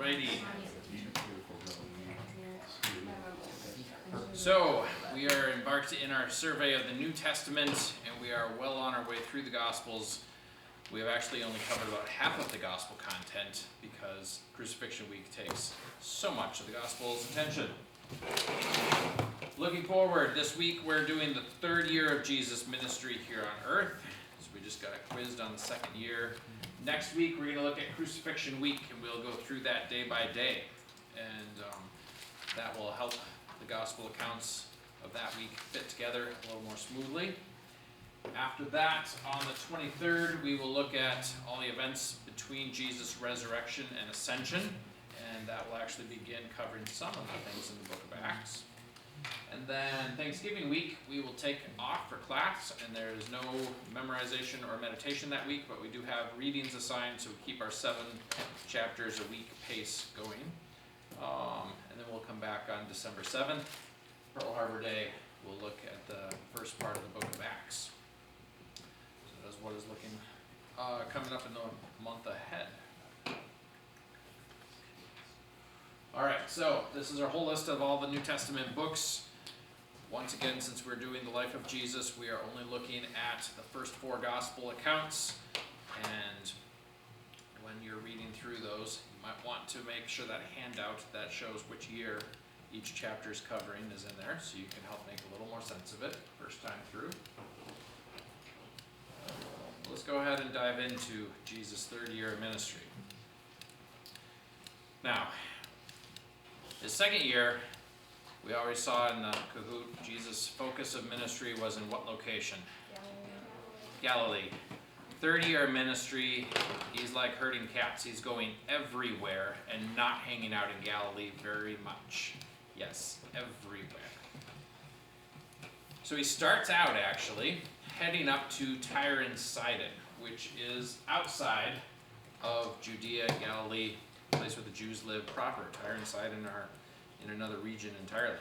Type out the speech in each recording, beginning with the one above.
Alrighty. So, we are embarked in our survey of the New Testament, and we are well on our way through the Gospels. We have actually only covered about half of the Gospel content because Crucifixion Week takes so much of the Gospel's attention. Looking forward, this week we're doing the third year of Jesus' ministry here on earth. So we just got quizzed on the second year. Next week we're going to look at Crucifixion Week, and we'll go through that day by day. And that will help the Gospel accounts of that week fit together a little more smoothly. After that, on the 23rd, we will look at all the events between Jesus' resurrection and ascension, and that will actually begin covering some of the things in the book of Acts. And then Thanksgiving week, we will take off for class, and there is no memorization or meditation that week, but we do have readings assigned, so we keep our 7 chapters a week pace going. And then we'll come back on December 7th, Pearl Harbor Day. We'll look at the first part of the book of Acts. So that's what is looking coming up in the month ahead. Alright, so this is our whole list of all the New Testament books. Once again, since we're doing the life of Jesus, we are only looking at the first 4 gospel accounts. And when you're reading through those, you might want to make sure that handout that shows which year each chapter is covering is in there, so you can help make a little more sense of it first time through. Let's go ahead and dive into Jesus' third year of ministry. Now, his second year, we already saw in the Kahoot, Jesus' focus of ministry was in what location? Galilee. Third year of ministry, he's like herding cats. He's going everywhere and not hanging out in Galilee very much. Yes, everywhere. So he starts out actually heading up to Tyre and Sidon, which is outside of Judea, Galilee, the place where the Jews live proper. Tyre and Sidon are in another region entirely.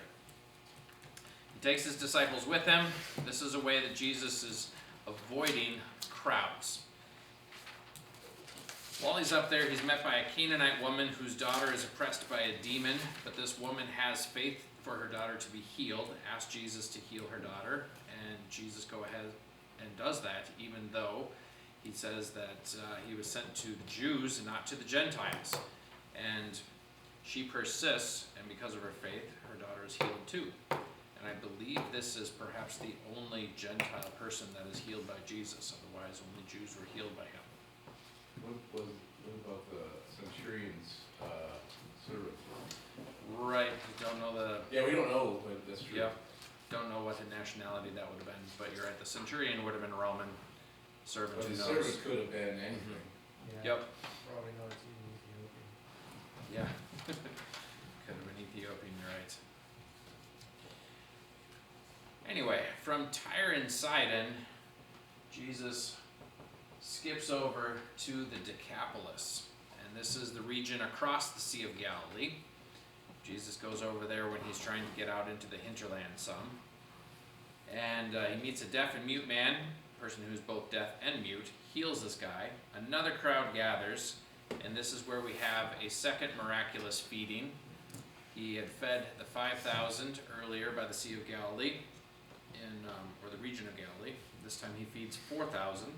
He takes his disciples with him. This is a way that Jesus is avoiding crowds. While he's up there, he's met by a Canaanite woman whose daughter is oppressed by a demon, but this woman has faith for her daughter to be healed, asks Jesus to heal her daughter, and Jesus goes ahead and does that, even though he says that he was sent to the Jews and not to the Gentiles. And she persists, and because of her faith, her daughter is healed too. And I believe this is perhaps the only Gentile person that is healed by Jesus. Otherwise, only Jews were healed by him. What about the centurion's servant? Right, don't know the... Yeah, we don't know, but that's true. Yep, don't know what the nationality that would have been, but you're right, the centurion would have been Roman. Servant, But who the knows? servant could have been anything. Yep. Probably not even Ethiopian. Yeah. Could have been Ethiopian, you're right. Anyway, from Tyre and Sidon, Jesus skips over to the Decapolis. And this is the region across the Sea of Galilee. Jesus goes over there when he's trying to get out into the hinterland some. And he meets a deaf and mute man, a person who's both deaf and mute, heals this guy. Another crowd gathers, and this is where we have a second miraculous feeding. He had fed the 5,000 earlier by the Sea of Galilee, or the region of Galilee. This time he feeds 4,000.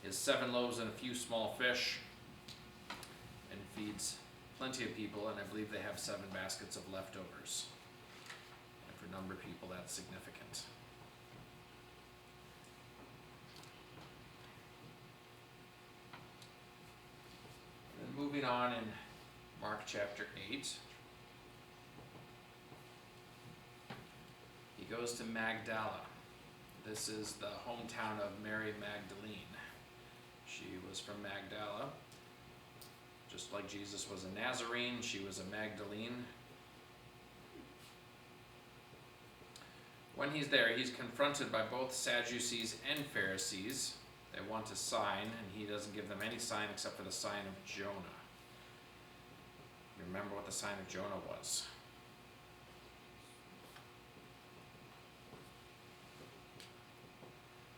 He has 7 loaves and a few small fish, and feeds plenty of people, and I believe they have 7 baskets of leftovers. And for a number of people, that's significant. And moving on in Mark chapter 8, he goes to Magdala. This is the hometown of Mary Magdalene. She was from Magdala. Just like Jesus was a Nazarene, she was a Magdalene. When he's there, he's confronted by both Sadducees and Pharisees. They want a sign, and he doesn't give them any sign except for the sign of Jonah. Remember what the sign of Jonah was.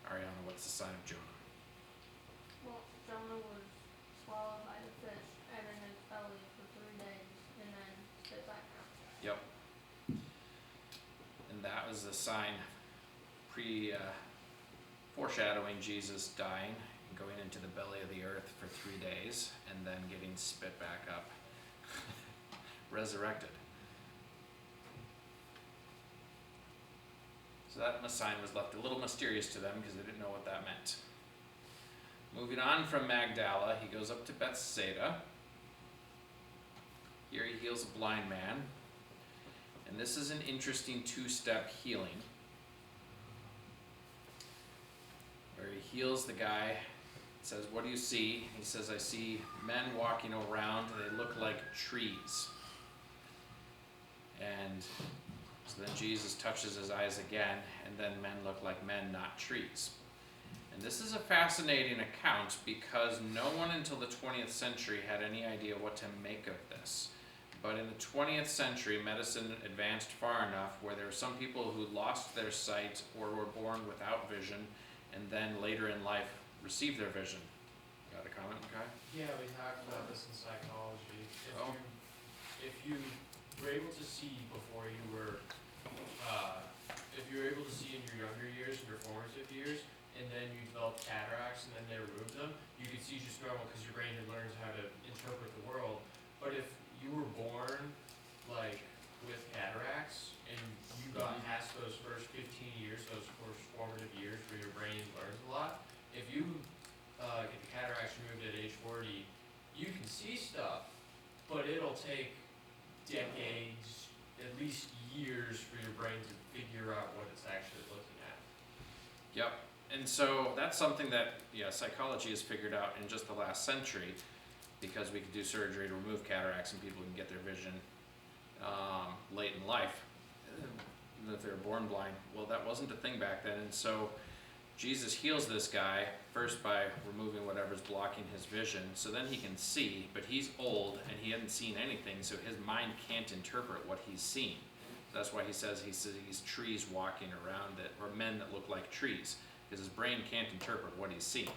Ariana, what's the sign of Jonah? Well, Jonah was swallowed by the fish and in his belly for 3 days. Yep. And that was the sign foreshadowing Jesus dying and going into the belly of the earth for 3 days and then getting spit back up, resurrected. So that sign was left a little mysterious to them because they didn't know what that meant. Moving on from Magdala, he goes up to Bethsaida. Here he heals a blind man. And this is an interesting 2-step healing, where he heals the guy, says, "What do you see?" He says, "I see men walking around, they look like trees." And so then Jesus touches his eyes again, and then men look like men, not trees. And this is a fascinating account because no one until the 20th century had any idea what to make of this. But in the 20th century, medicine advanced far enough where there were some people who lost their sight or were born without vision, and then later in life received their vision. Got a comment, Kai? Yeah, we talked about this in psychology. Oh. If you were able to see before you were, if you were able to see in your younger years, in your formative years, and then you developed cataracts and then they removed them, you could see just normal because your brain had learned how to interpret the world. But if you were born like with cataracts and you got past those first 15 years, those first formative years where your brain learns a lot, if you get the cataracts removed at age 40, you can see stuff, but it'll take decades, at least years, for your brain to figure out what it's actually looking at. Yep. And so that's something that, psychology has figured out in just the last century, because we could do surgery to remove cataracts and people can get their vision late in life, that they're born blind. Well, that wasn't a thing back then, and so Jesus heals this guy first by removing whatever's blocking his vision, so then he can see, but he's old and he hasn't seen anything, so his mind can't interpret what he's seen. That's why he says he sees trees walking around it, or men that look like trees, because his brain can't interpret what he's seen.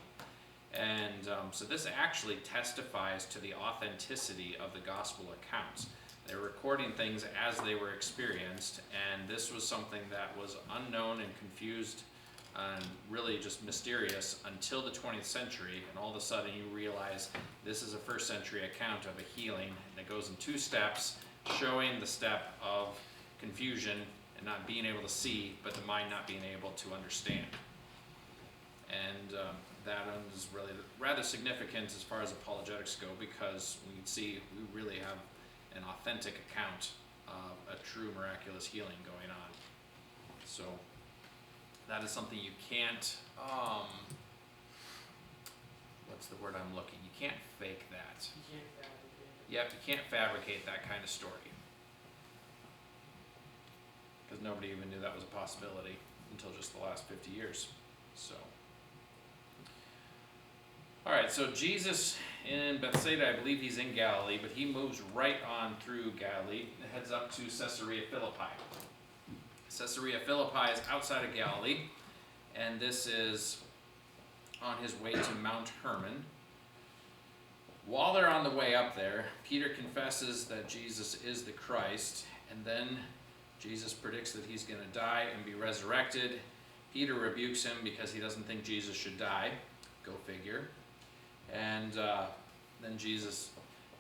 And so this actually testifies to the authenticity of the gospel accounts. They're recording things as they were experienced, and this was something that was unknown and confused and really just mysterious until the 20th century, and all of a sudden you realize this is a first century account of a healing that goes in 2 steps, showing the step of confusion and not being able to see, but the mind not being able to understand. And that is really rather significant as far as apologetics go, because we see we really have an authentic account of a true miraculous healing going on. So that is something you can't, what's the word I'm looking? You can't fake that. You can't fabricate it. Yep, you can't fabricate that kind of story. Because nobody even knew that was a possibility until just the last 50 years. So. Alright, so Jesus in Bethsaida, I believe he's in Galilee, but he moves right on through Galilee and heads up to Caesarea Philippi. Caesarea Philippi is outside of Galilee, and this is on his way to Mount Hermon. While they're on the way up there, Peter confesses that Jesus is the Christ, and then Jesus predicts that he's going to die and be resurrected. Peter rebukes him because he doesn't think Jesus should die. Go figure. And then Jesus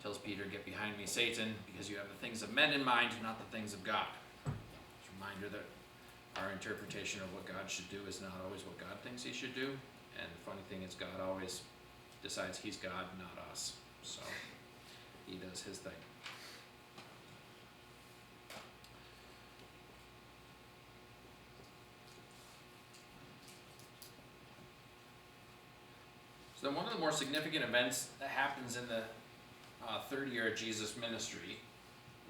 tells Peter, "Get behind me, Satan, because you have the things of men in mind, not the things of God." It's a reminder that our interpretation of what God should do is not always what God thinks he should do. And the funny thing is, God always decides he's God, not us. So he does his thing. So then one of the more significant events that happens in the 3rd year of Jesus' ministry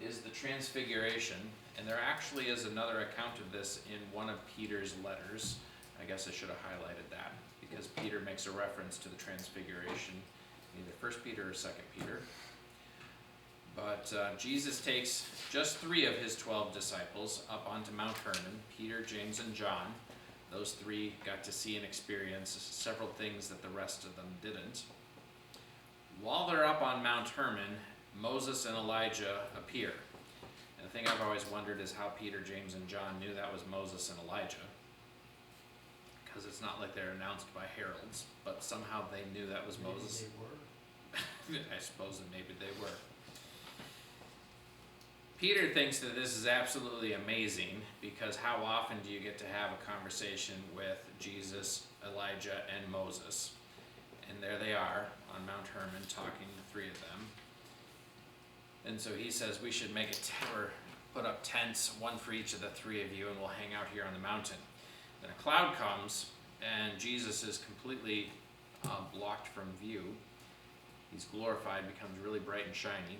is the Transfiguration. And there actually is another account of this in one of Peter's letters. I guess I should have highlighted that, because Peter makes a reference to the Transfiguration, either 1 Peter or 2 Peter. But Jesus takes just 3 of his 12 disciples up onto Mount Hermon, Peter, James, and John. Those 3 got to see and experience several things that the rest of them didn't. While they're up on Mount Hermon, Moses and Elijah appear. And the thing I've always wondered is how Peter, James, and John knew that was Moses and Elijah. Because it's not like they're announced by heralds, but somehow they knew that was Moses. Maybe they were. I suppose that maybe they were. Peter thinks that this is absolutely amazing because how often do you get to have a conversation with Jesus, Elijah, and Moses? And there they are on Mount Hermon talking, the three of them. And so he says we should make or put up tents, one for each of the three of you, and we'll hang out here on the mountain. Then a cloud comes, and Jesus is completely blocked from view. He's glorified, becomes really bright and shiny.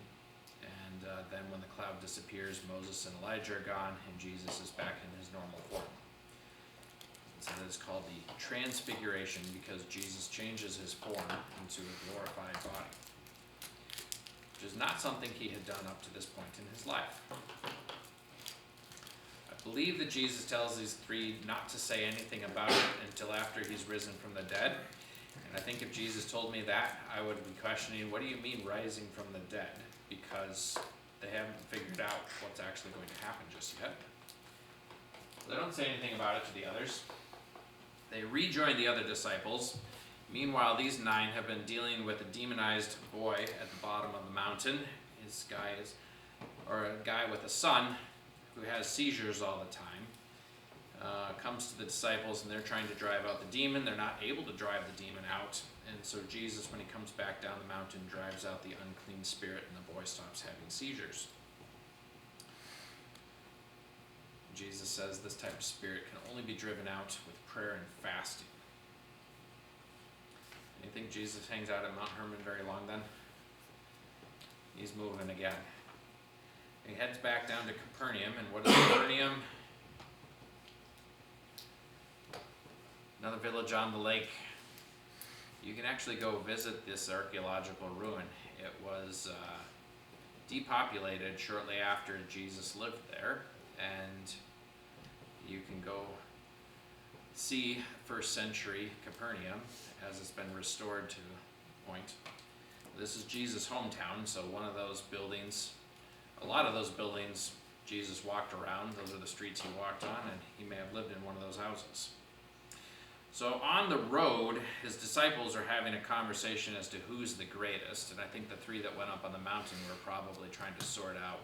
And then when the cloud disappears, Moses and Elijah are gone, and Jesus is back in his normal form. So that is called the transfiguration, because Jesus changes his form into a glorified body, which is not something he had done up to this point in his life. I believe that Jesus tells these three not to say anything about it until after he's risen from the dead. And I think if Jesus told me that, I would be questioning, what do you mean rising from the dead? Because they haven't figured out what's actually going to happen just yet. They don't say anything about it to the others. They rejoin the other disciples. Meanwhile, these 9 have been dealing with a demonized boy at the bottom of the mountain. A guy with a son who has seizures all the time. Comes to the disciples, and they're trying to drive out the demon. They're not able to drive the demon out. And so Jesus, when he comes back down the mountain, drives out the unclean spirit, and the boy stops having seizures. Jesus says this type of spirit can only be driven out with prayer and fasting. And you think Jesus hangs out at Mount Hermon very long then? He's moving again. He heads back down to Capernaum, and what is Capernaum? Another village on the lake. You can actually go visit this archaeological ruin. It was depopulated shortly after Jesus lived there, and you can go see first century Capernaum as it's been restored to the point. This is Jesus' hometown, so one of those buildings, a lot of those buildings Jesus walked around. Those are the streets he walked on, and he may have lived in one of those houses. So on the road, his disciples are having a conversation as to who's the greatest, and I think the 3 that went up on the mountain were probably trying to sort out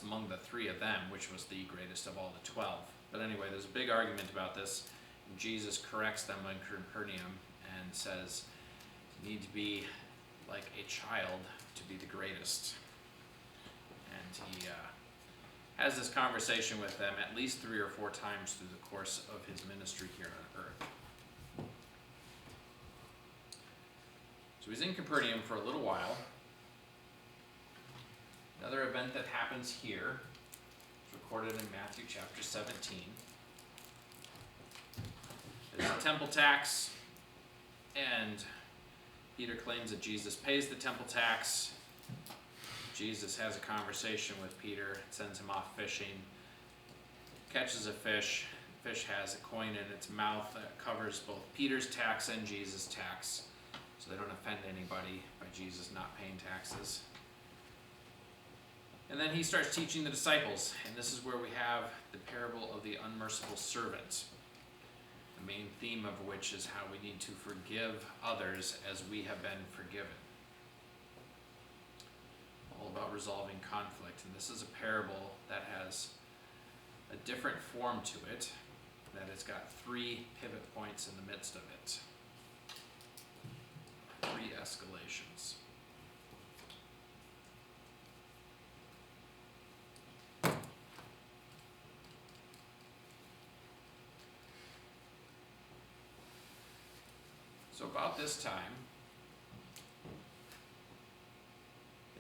among the 3 of them, which was the greatest of all the 12. But anyway, there's a big argument about this. Jesus corrects them in Capernaum and says, you need to be like a child to be the greatest. And he has this conversation with them at least 3 or 4 times through the course of his ministry here on earth. So he's in Capernaum for a little while. Another event that happens here is recorded in Matthew chapter 17. There's a temple tax, and Peter claims that Jesus pays the temple tax. Jesus has a conversation with Peter, sends him off fishing, catches a fish. The fish has a coin in its mouth that covers both Peter's tax and Jesus' tax, so they don't offend anybody by Jesus not paying taxes. And then he starts teaching the disciples, and this is where we have the parable of the unmerciful servant, the main theme of which is how we need to forgive others as we have been forgiven. All about resolving conflict, and this is a parable that has a different form to it, that it's got 3 pivot points in the midst of it. 3 escalations. So about this time,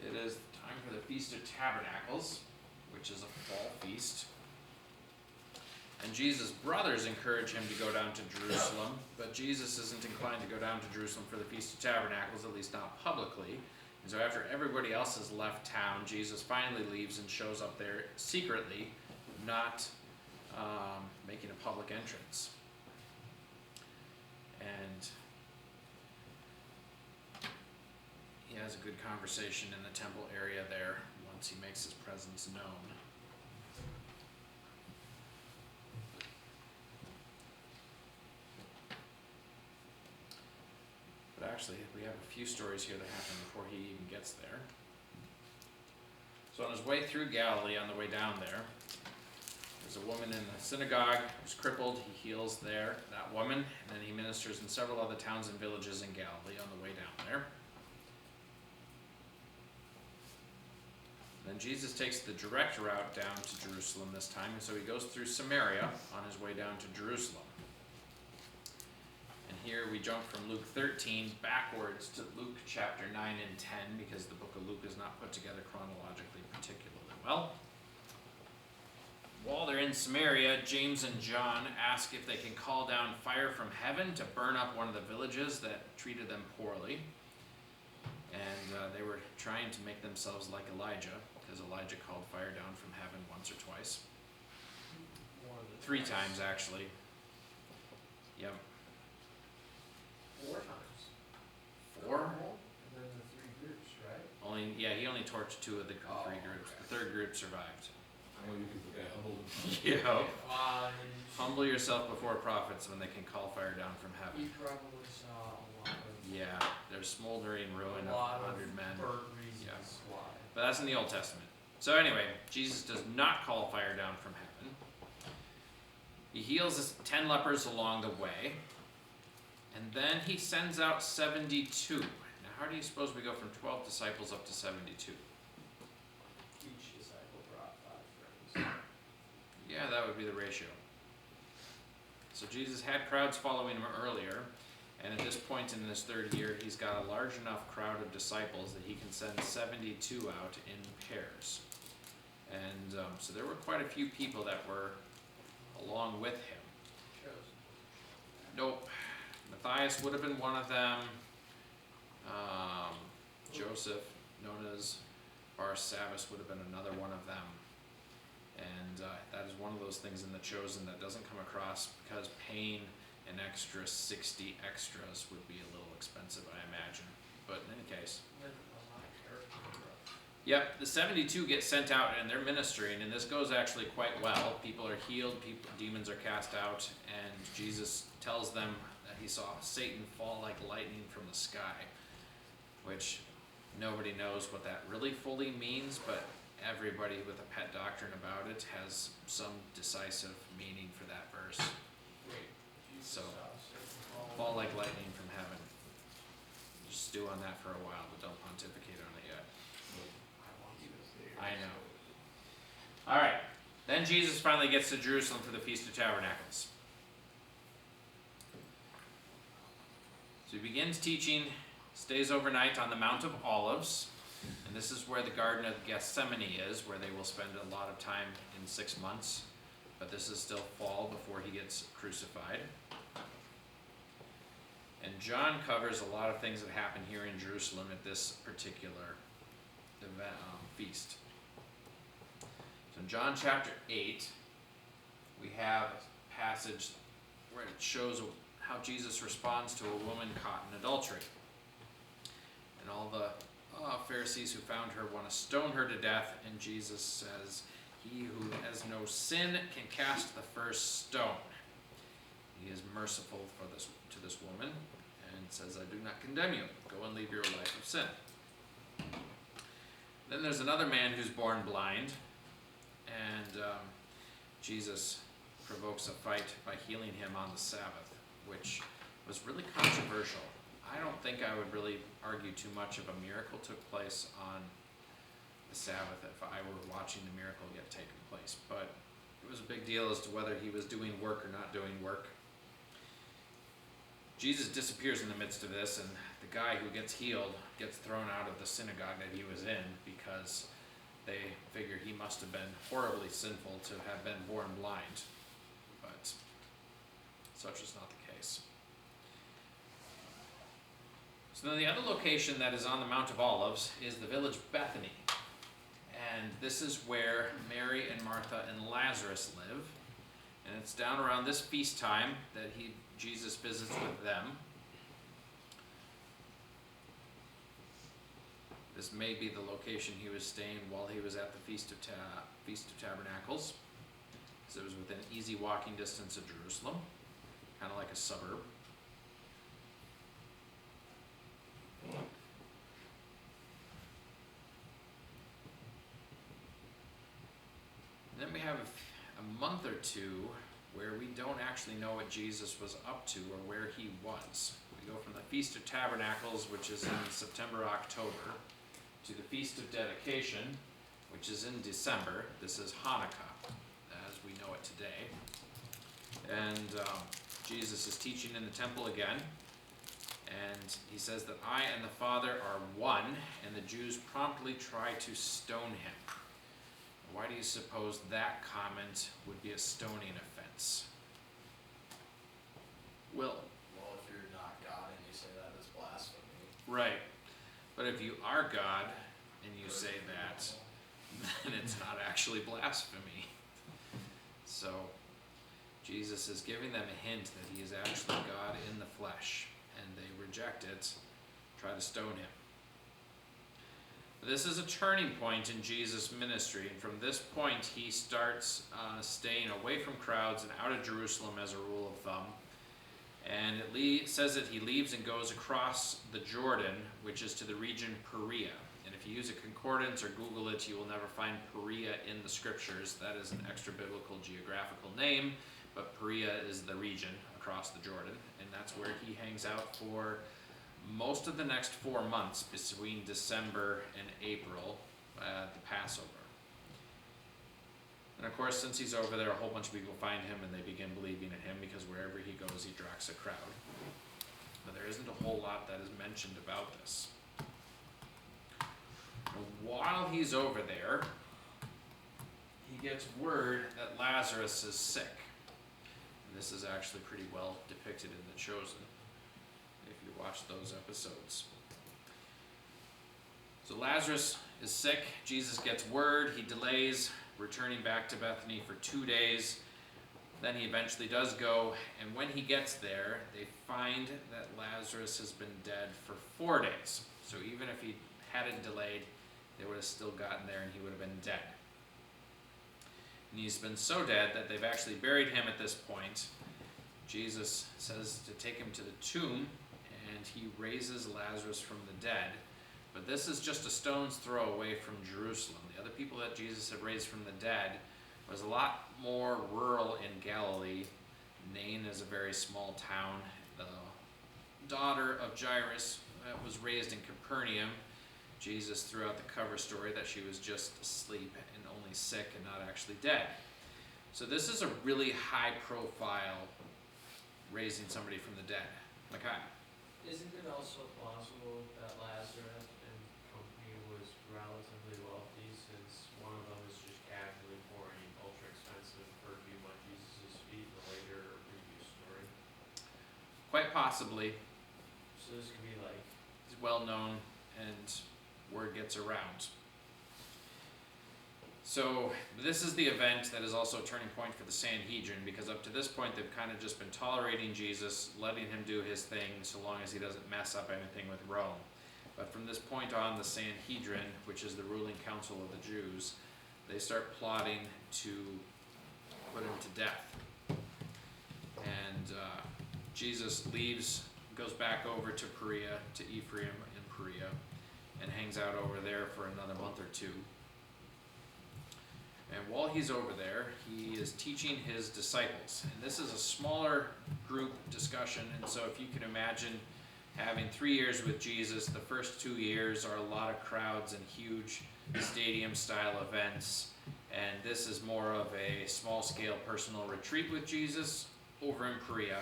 it is time for the Feast of Tabernacles, which is a fall feast. And Jesus' brothers encourage him to go down to Jerusalem, but Jesus isn't inclined to go down to Jerusalem for the Feast of Tabernacles, at least not publicly. And so after everybody else has left town, Jesus finally leaves and shows up there secretly, not making a public entrance. And he has a good conversation in the temple area there once he makes his presence known. But actually, we have a few stories here that happen before he even gets there. So on his way through Galilee, on the way down there, there's a woman in the synagogue who's crippled. He heals there, that woman, and then he ministers in several other towns and villages in Galilee on the way down there. Then Jesus takes the direct route down to Jerusalem this time, and so he goes through Samaria on his way down to Jerusalem. And here we jump from Luke 13 backwards to Luke chapter 9 and 10, because the book of Luke is not put together chronologically particularly well. While they're in Samaria, James and John ask if they can call down fire from heaven to burn up one of the villages that treated them poorly. And they were trying to make themselves like Elijah, because Elijah called fire down from heaven once or twice. More than 3 twice. times, actually. Yep. 4 times. 4? And then the 3 groups, right? He only torched 2 of the 3 Oh, groups. okay. The 3rd group survived. Oh, you can get humbled. Yeah. And Humble yourself before prophets when they can call fire down from heaven. he probably saw a lot of Yeah, there's smoldering ruin a of lot of 100 men. burnt reasons Yeah. why. But that's in the Old Testament. So anyway, Jesus does not call fire down from heaven. He heals his 10 lepers along the way. And then he sends out 72. Now how do you suppose we go from 12 disciples up to 72? Each disciple brought 5 friends. Yeah, that would be the ratio. So Jesus had crowds following him earlier, and at this point in his 3rd year, he's got a large enough crowd of disciples that he can send 72 out in pairs. And so there were quite a few people that were along with him. Chosen. Nope. Matthias would have been one of them. Joseph, known as Barsabbas, would have been another one of them. And that is one of those things in The Chosen that doesn't come across, because paying an extra 60 extras would be a little expensive, I imagine. But in any case. Then a lot of character growth. Yep, the 72 get sent out and they're ministering, and this goes actually quite well. People are healed, demons are cast out, and Jesus tells them that he saw Satan fall like lightning from the sky, which nobody knows what that really fully means, but everybody with a pet doctrine about it has some decisive meaning for that verse. Wait, Jesus So, saw Satan Fall like lightning from heaven. Just stew on that for a while, but don't pontificate on it yet. I want you to say I know. Alright, then Jesus finally gets to Jerusalem for the Feast of Tabernacles. So he begins teaching, stays overnight on the Mount of Olives, and this is where the Garden of Gethsemane is, where they will spend a lot of time in 6 months, but this is still fall before he gets crucified. And John covers a lot of things that happen here in Jerusalem at this particular event, feast. So in John chapter 8, we have a passage where it shows how Jesus responds to a woman caught in adultery. And all the Pharisees who found her want to stone her to death, and Jesus says, "He who has no sin can cast the first stone." He is merciful to this woman and says, "I do not condemn you. Go and leave your life of sin." Then there's another man who's born blind, and Jesus provokes a fight by healing him on the Sabbath, which was really controversial. I don't think I would really argue too much if a miracle took place on the Sabbath if I were watching the miracle get taken place, but it was a big deal as to whether he was doing work or not doing work. Jesus disappears in the midst of this, and the guy who gets healed gets thrown out of the synagogue that he was in because they figure he must have been horribly sinful to have been born blind, but such is not the case. So then the other location that is on the Mount of Olives is the village Bethany, and this is where Mary and Martha and Lazarus live, and it's down around this feast time that Jesus visits with them. This may be the location he was staying while he was at the Feast of Tabernacles, because it was within easy walking distance of Jerusalem, kind of like a suburb. Then we have a month or two where we don't actually know what Jesus was up to or where he was. We go from the Feast of Tabernacles, which is in September, October, to the Feast of Dedication, which is in December. This is Hanukkah, as we know it today. And Jesus is teaching in the temple again, and he says that I and the Father are one, and the Jews promptly try to stone him. Why do you suppose that comment would be a stoning offense? Will? Well, if you're not God and you say that, it's blasphemy. Right. But if you are God and you say that, then it's not actually blasphemy. So, Jesus is giving them a hint that he is actually God in the flesh, and they reject it, try to stone him. This is a turning point in Jesus' ministry, and from this point he starts staying away from crowds and out of Jerusalem as a rule of thumb. And it says that he leaves and goes across the Jordan, which is to the region Perea. And if you use a concordance or Google it, you will never find Perea in the scriptures. That is an extra biblical geographical name, but Perea is the region across the Jordan, and that's where he hangs out for most of the next 4 months between December and April, the Passover. And of course, since he's over there, a whole bunch of people find him and they begin believing in him, because wherever he goes, he attracts a crowd. But there isn't a whole lot that is mentioned about this. And while he's over there, he gets word that Lazarus is sick. And this is actually pretty well depicted in The Chosen, if you watch those episodes. So Lazarus is sick. Jesus gets word. He delays returning back to Bethany for 2 days. Then he eventually does go, and when he gets there, they find that Lazarus has been dead for 4 days. So even if he hadn't delayed, they would have still gotten there and he would have been dead. And he's been so dead that they've actually buried him at this point. Jesus says to take him to the tomb, and he raises Lazarus from the dead. But this is just a stone's throw away from Jerusalem. The other people that Jesus had raised from the dead was a lot more rural in Galilee. Nain is a very small town. The daughter of Jairus was raised in Capernaum. Jesus threw out the cover story that she was just asleep and only sick and not actually dead. So this is a really high profile raising somebody from the dead. Micaiah. Isn't it also plausible that Lazarus and company was relatively wealthy, since one of them is just casually pouring ultra expensive perfume on Jesus' feet in a later or previous story? Quite possibly. So this could be like, He's well known and word gets around. So this is the event that is also a turning point for the Sanhedrin, because up to this point they've kind of just been tolerating Jesus, letting him do his thing so long as he doesn't mess up anything with Rome. But from this point on, the Sanhedrin, which is the ruling council of the Jews, they start plotting to put him to death. And Jesus leaves, goes back over to Perea, to Ephraim in Perea, and hangs out over there for another month or two. And while he's over there, he is teaching his disciples. And this is a smaller group discussion, and so if you can imagine having 3 years with Jesus, the first 2 years are a lot of crowds and huge stadium-style events, and this is more of a small-scale personal retreat with Jesus over in Perea,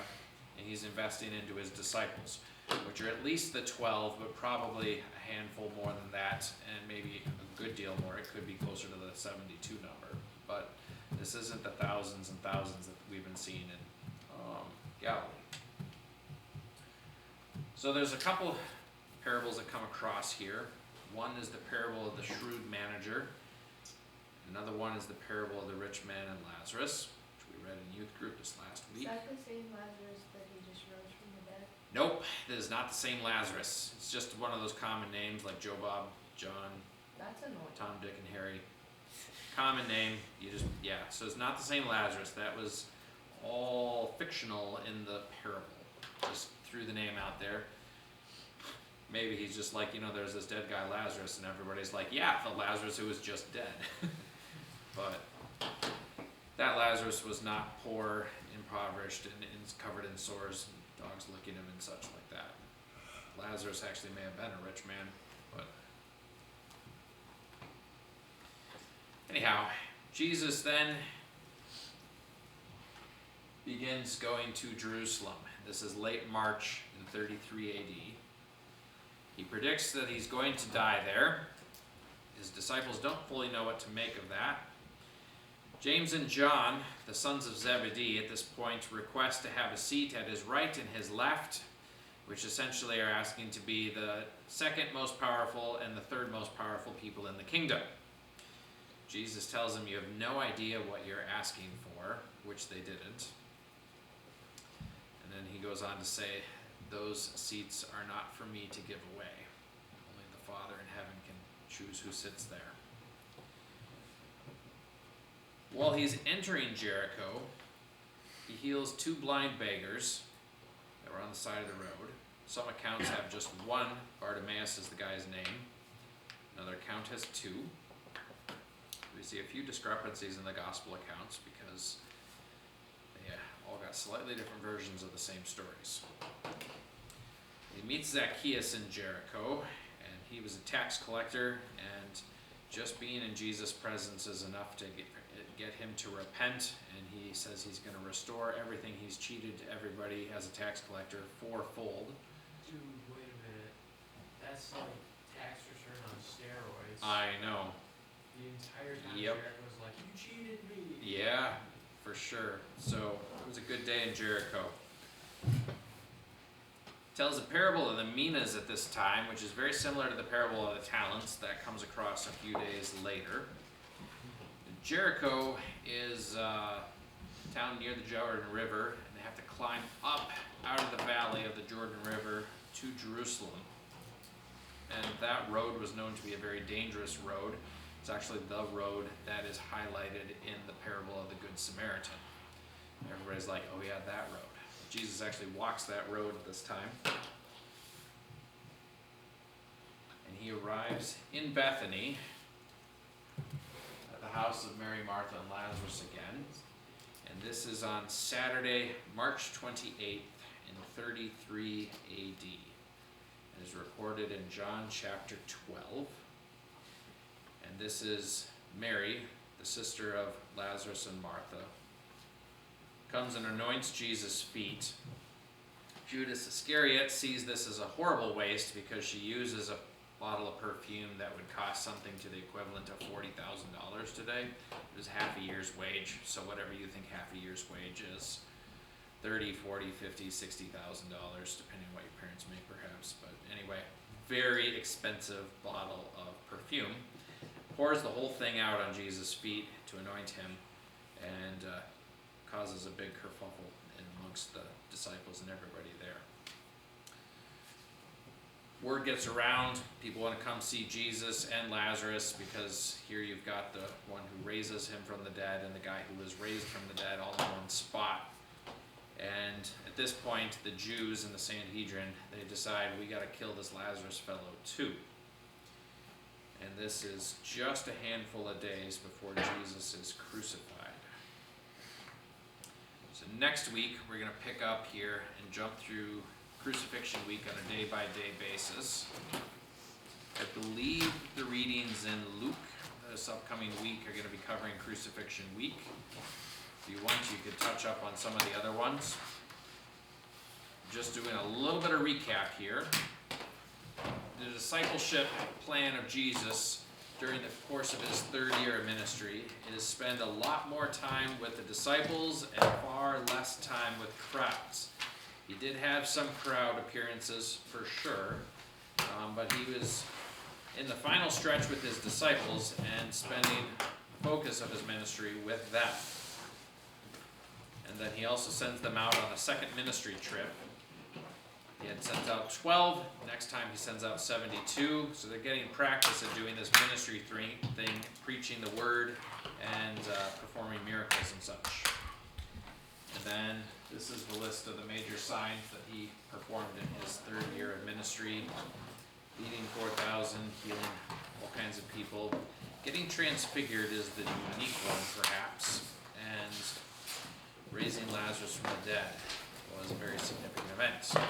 and he's investing into his disciples, which are at least the 12, but probably a handful more than that, and maybe a good deal more. It could be closer to the 72 number, but this isn't the thousands and thousands that we've been seeing in Galilee. So there's a couple parables that come across here. One is the parable of the shrewd manager. Another one is the parable of the rich man and Lazarus, which we read in youth group this last Is week. that the same Lazarus that he just rose from the dead? Nope, it is not the same Lazarus. It's just one of those common names like Jobab, John, That's annoying. Tom, Dick, and Harry. Common name, so it's not the same Lazarus. That was all fictional in the parable. Just threw the name out there. Maybe he's just like, there's this dead guy Lazarus, and everybody's like, yeah, the Lazarus who was just dead. But that Lazarus was not poor, impoverished, and covered in sores, and dogs licking him and such like that. Lazarus actually may have been a rich man, but anyhow, Jesus then begins going to Jerusalem. This is late March in 33 AD. He predicts that he's going to die there. His disciples don't fully know what to make of that. James and John, the sons of Zebedee, at this point request to have a seat at his right and his left, which essentially are asking to be the second most powerful and the third most powerful people in the kingdom. Jesus tells them, you have no idea what you're asking for, which they didn't. And then he goes on to say, those seats are not for me to give away. Only the Father in heaven can choose who sits there. While he's entering Jericho, he heals 2 blind beggars that were on the side of the road. Some accounts have just one. Bartimaeus is the guy's name. Another account has 2. We see a few discrepancies in the gospel accounts because they all got slightly different versions of the same stories. He meets Zacchaeus in Jericho, and he was a tax collector, and just being in Jesus' presence is enough to get him to repent, and he says he's going to restore everything he's cheated everybody as a tax collector fourfold. Dude, wait a minute. That's like tax return on steroids. I know. The entire time Yep. Jericho was like, you cheated me. Yeah, for sure. So it was a good day in Jericho. Tells a parable of the minas at this time, which is very similar to the parable of the talents that comes across a few days later. Jericho is a town near the Jordan River, and they have to climb up out of the valley of the Jordan River to Jerusalem. And that road was known to be a very dangerous road. It's actually the road that is highlighted in the parable of the Good Samaritan. Everybody's like, oh yeah, that road. Jesus actually walks that road at this time. And he arrives in Bethany at the house of Mary, Martha, and Lazarus again. And this is on Saturday, March 28th in 33 AD. It is recorded in John chapter 12. And this is Mary, the sister of Lazarus and Martha, comes and anoints Jesus' feet. Judas Iscariot sees this as a horrible waste because she uses a bottle of perfume that would cost something to the equivalent of $40,000 today. It was half a year's wage, so whatever you think half a year's wage is, $30,000, $40,000, $50,000, $60,000, depending on what your parents make perhaps. But anyway, very expensive bottle of perfume. Pours the whole thing out on Jesus' feet to anoint him, and causes a big kerfuffle amongst the disciples and everybody there. Word gets around, people want to come see Jesus and Lazarus, because here you've got the one who raises him from the dead and the guy who was raised from the dead all in one spot. And at this point, the Jews in the Sanhedrin, they decide we got to kill this Lazarus fellow too. And this is just a handful of days before Jesus is crucified. So next week, we're going to pick up here and jump through Crucifixion Week on a day-by-day basis. I believe the readings in Luke this upcoming week are going to be covering Crucifixion Week. If you want, you could touch up on some of the other ones. Just doing a little bit of recap here. The discipleship plan of Jesus during the course of his third year of ministry is spend a lot more time with the disciples and far less time with crowds. He did have some crowd appearances for sure, but he was in the final stretch with his disciples and spending the focus of his ministry with them. And then he also sends them out on a second ministry trip. He had sent out 12, next time he sends out 72, so they're getting practice at doing this ministry thing, preaching the word and performing miracles and such. And then this is the list of the major signs that he performed in his 3rd year of ministry. Feeding 4,000, healing all kinds of people. Getting transfigured is the unique one perhaps, and raising Lazarus from the dead was a very significant event.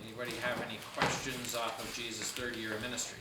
Anybody have any questions off of Jesus' 3rd year of ministry?